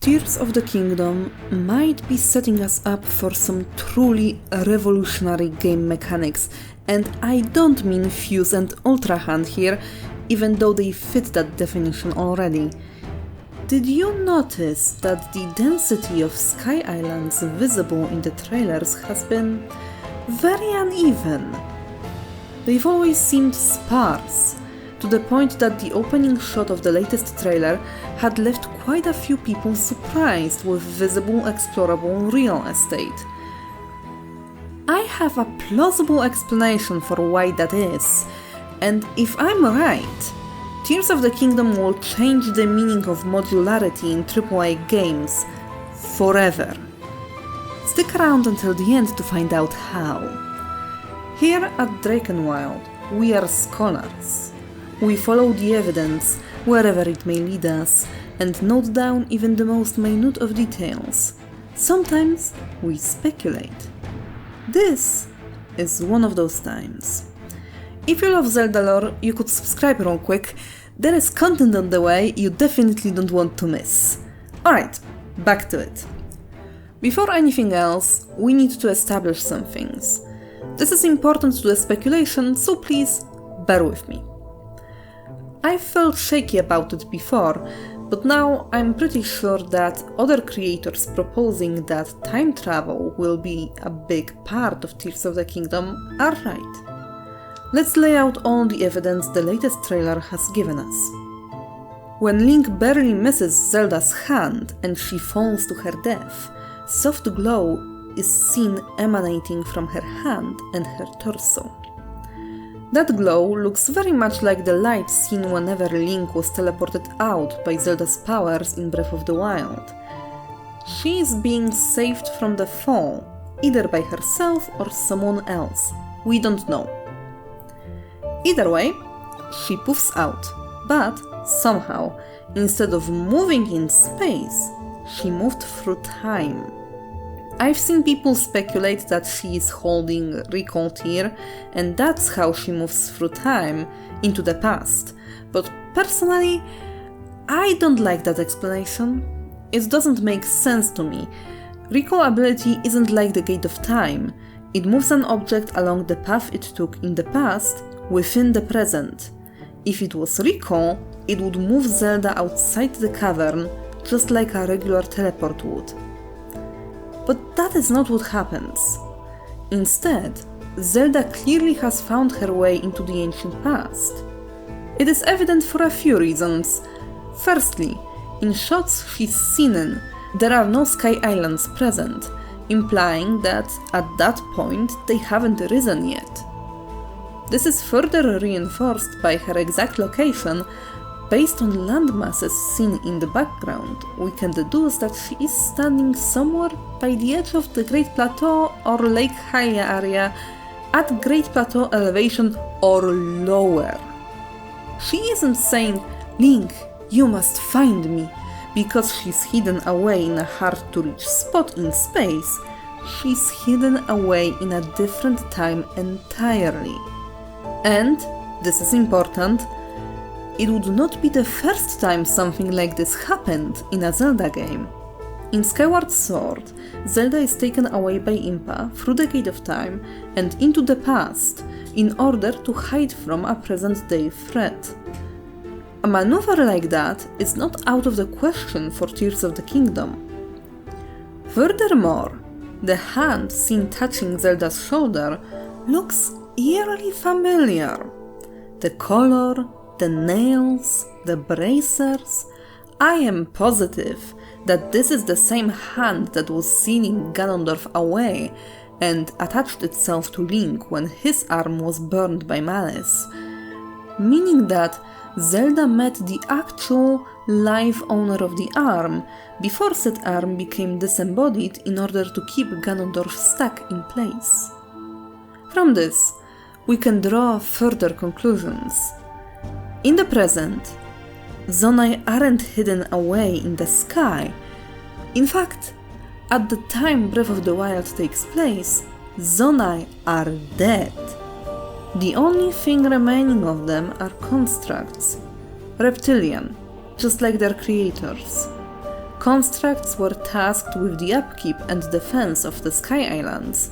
Tears of the Kingdom might be setting us up for some truly revolutionary game mechanics, and I don't mean Fuse and Ultra Hand here, even though they fit that definition already. Did you notice that the density of sky islands visible in the trailers has been very uneven? They've always seemed sparse, to the point that the opening shot of the latest trailer had left quite a few people surprised with visible explorable real estate. I have a plausible explanation for why that is, and if I'm right, Tears of the Kingdom will change the meaning of modularity in AAA games forever. Stick around until the end to find out how. Here at Drakenwild, we are scholars. We follow the evidence wherever it may lead us and note down even the most minute of details. Sometimes we speculate. This is one of those times. If you love Zelda lore, you could subscribe real quick. There is content on the way you definitely don't want to miss. Alright, back to it. Before anything else, we need to establish some things. This is important to the speculation, so please bear with me. I felt shaky about it before, but now I'm pretty sure that other creators proposing that time travel will be a big part of Tears of the Kingdom are right. Let's lay out all the evidence the latest trailer has given us. When Link barely misses Zelda's hand and she falls to her death, soft glow is seen emanating from her hand and her torso. That glow looks very much like the light seen whenever Link was teleported out by Zelda's powers in Breath of the Wild. She is being saved from the fall, either by herself or someone else. We don't know. Either way, she poofs out, but somehow, instead of moving in space, she moved through time. I've seen people speculate that she is holding recall here, and that's how she moves through time into the past. But personally, I don't like that explanation. It doesn't make sense to me. Recall ability isn't like the Gate of Time. It moves an object along the path it took in the past within the present. If it was recall, it would move Zelda outside the cavern, just like a regular teleport would. But that is not what happens. Instead, Zelda clearly has found her way into the ancient past. It is evident for a few reasons. Firstly, in shots she's seen in, there are no sky islands present, implying that at that point they haven't risen yet. This is further reinforced by her exact location. Based on landmasses seen in the background, we can deduce that she is standing somewhere by the edge of the Great Plateau or Lake Hylia area, at Great Plateau elevation or lower. She isn't saying, "Link, you must find me," because she's hidden away in a hard-to-reach spot in space. She's hidden away in a different time entirely. And, this is important, it would not be the first time something like this happened in a Zelda game. In Skyward Sword, Zelda is taken away by Impa through the Gate of Time and into the past in order to hide from a present-day threat. A maneuver like that is not out of the question for Tears of the Kingdom. Furthermore, the hand seen touching Zelda's shoulder looks eerily familiar. The color, the nails, the bracers. I am positive that this is the same hand that was seen in Ganondorf Away and attached itself to Link when his arm was burned by malice. Meaning that Zelda met the actual live owner of the arm before said arm became disembodied in order to keep Ganondorf stuck in place. From this, we can draw further conclusions. In the present, Zonai aren't hidden away in the sky. In fact, at the time Breath of the Wild takes place, Zonai are dead. The only thing remaining of them are constructs. Reptilian, just like their creators. constructs were tasked with the upkeep and defense of the Sky Islands,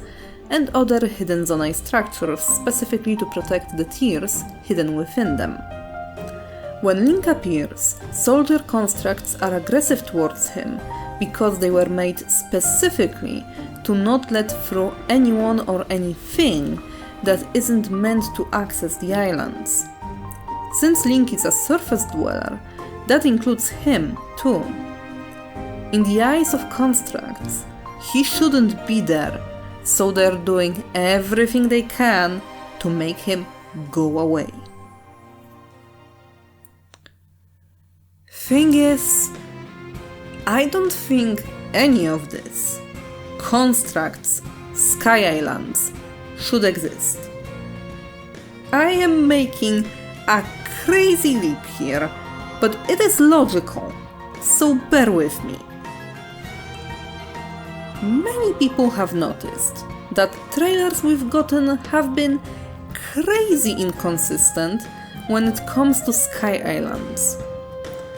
and other hidden zonai structures specifically to protect the tiers hidden within them. When Link appears, soldier constructs are aggressive towards him because they were made specifically to not let through anyone or anything that isn't meant to access the islands. Since Link is a surface dweller, that includes him too. In the eyes of constructs, he shouldn't be there, so they're doing everything they can to make him go away. Thing is, I don't think any of this, constructs, Sky Islands, should exist. I am making a crazy leap here, but it is logical, so bear with me. Many people have noticed that trailers we've gotten have been crazy inconsistent when it comes to Sky Islands.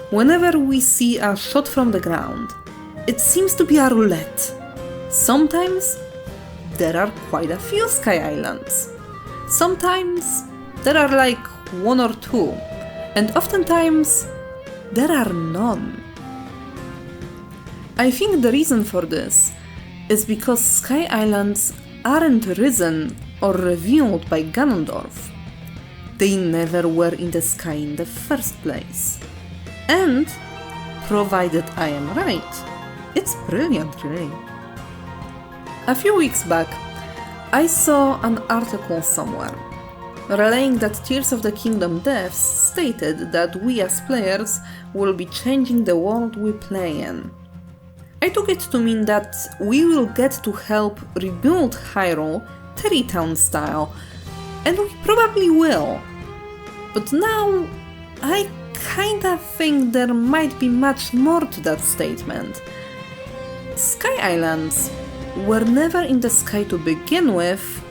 Whenever we see a shot from the ground, it seems to be a roulette. Sometimes there are quite a few Sky Islands. Sometimes there are like one or two, and oftentimes there are none. I think the reason for this is because Sky Islands aren't risen or revealed by Ganondorf. They never were in the sky in the first place. And, provided I am right, it's brilliant, really. A few weeks back, I saw an article somewhere relaying that Tears of the Kingdom devs stated that we as players will be changing the world we play in. I took it to mean that we will get to help rebuild Hyrule Terrytown style, and we probably will. But now, I kinda think there might be much more to that statement. Sky Islands were never in the sky to begin with,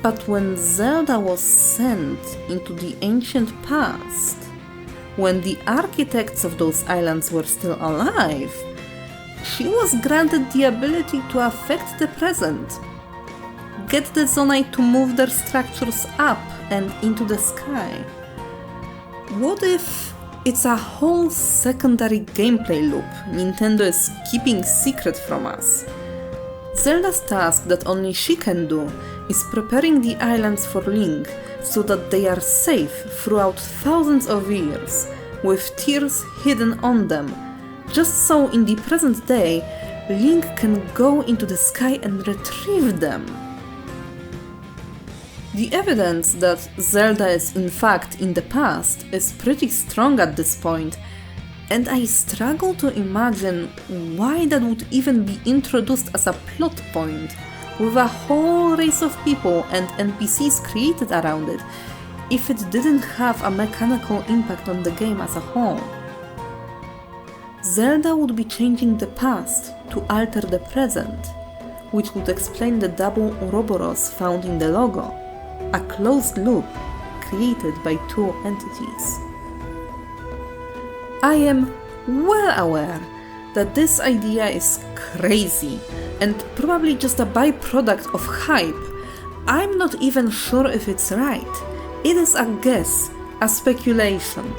but when Zelda was sent into the ancient past, when the architects of those islands were still alive, she was granted the ability to affect the present, get the zonai to move their structures up and into the sky. What if it's a whole secondary gameplay loop Nintendo is keeping secret from us? Zelda's task that only she can do is preparing the islands for Link so that they are safe throughout thousands of years, with tears hidden on them, just so in the present day, Link can go into the sky and retrieve them. The evidence that Zelda is in fact in the past is pretty strong at this point, and I struggle to imagine why that would even be introduced as a plot point, with a whole race of people and NPCs created around it, if it didn't have a mechanical impact on the game as a whole. Zelda would be changing the past to alter the present, which would explain the double Ouroboros found in the logo, a closed loop created by two entities. I am well aware that this idea is crazy and probably just a byproduct of hype. I'm not even sure if it's right. It is a guess, a speculation.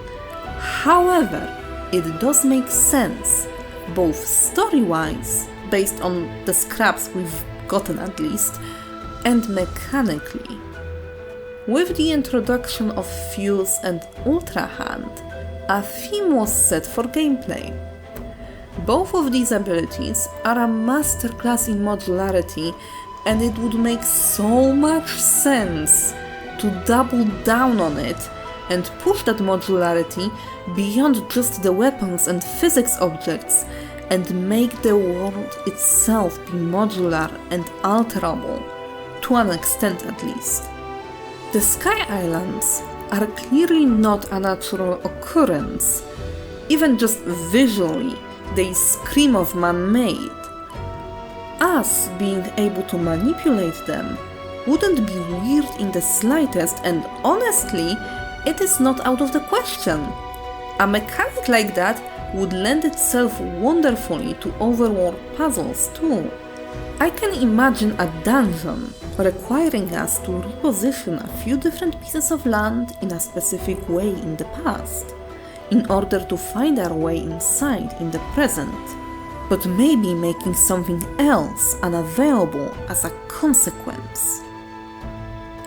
However, it does make sense, both story-wise, based on the scraps we've gotten at least, and mechanically. With the introduction of Fuse and Ultra Hand, a theme was set for gameplay. Both of these abilities are a masterclass in modularity, and it would make so much sense to double down on it and push that modularity beyond just the weapons and physics objects and make the world itself be modular and alterable, to an extent at least. The Sky Islands are clearly not a natural occurrence. Even just visually, they scream of man-made. Us being able to manipulate them wouldn't be weird in the slightest, and honestly, it is not out of the question. A mechanic like that would lend itself wonderfully to overworld puzzles too. I can imagine a dungeon requiring us to reposition a few different pieces of land in a specific way in the past, in order to find our way inside in the present, but maybe making something else unavailable as a consequence.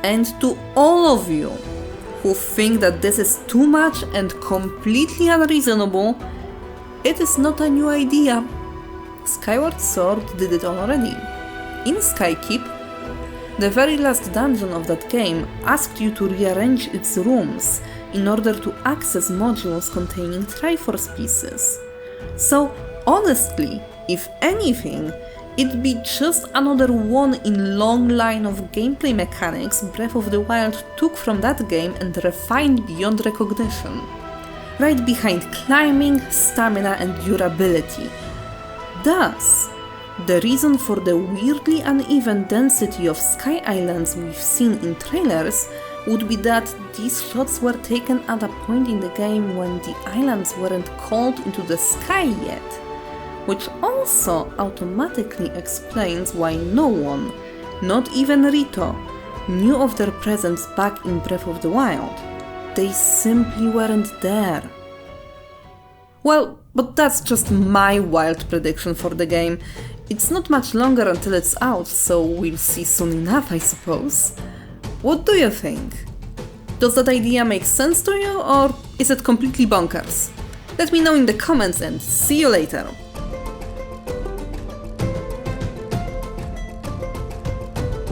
And to all of you who think that this is too much and completely unreasonable, it is not a new idea. Skyward Sword did it already. In Skykeep, the very last dungeon of that game asked you to rearrange its rooms in order to access modules containing Triforce pieces. So honestly, if anything, it'd be just another one in long line of gameplay mechanics Breath of the Wild took from that game and refined beyond recognition. Right behind climbing, stamina and durability. Thus, the reason for the weirdly uneven density of sky islands we've seen in trailers would be that these shots were taken at a point in the game when the islands weren't called into the sky yet, which also automatically explains why no one, not even Rito, knew of their presence back in Breath of the Wild. They simply weren't there. Well, but that's just my wild prediction for the game. It's not much longer until it's out, so we'll see soon enough, I suppose. What do you think? Does that idea make sense to you, or is it completely bonkers? Let me know in the comments and see you later!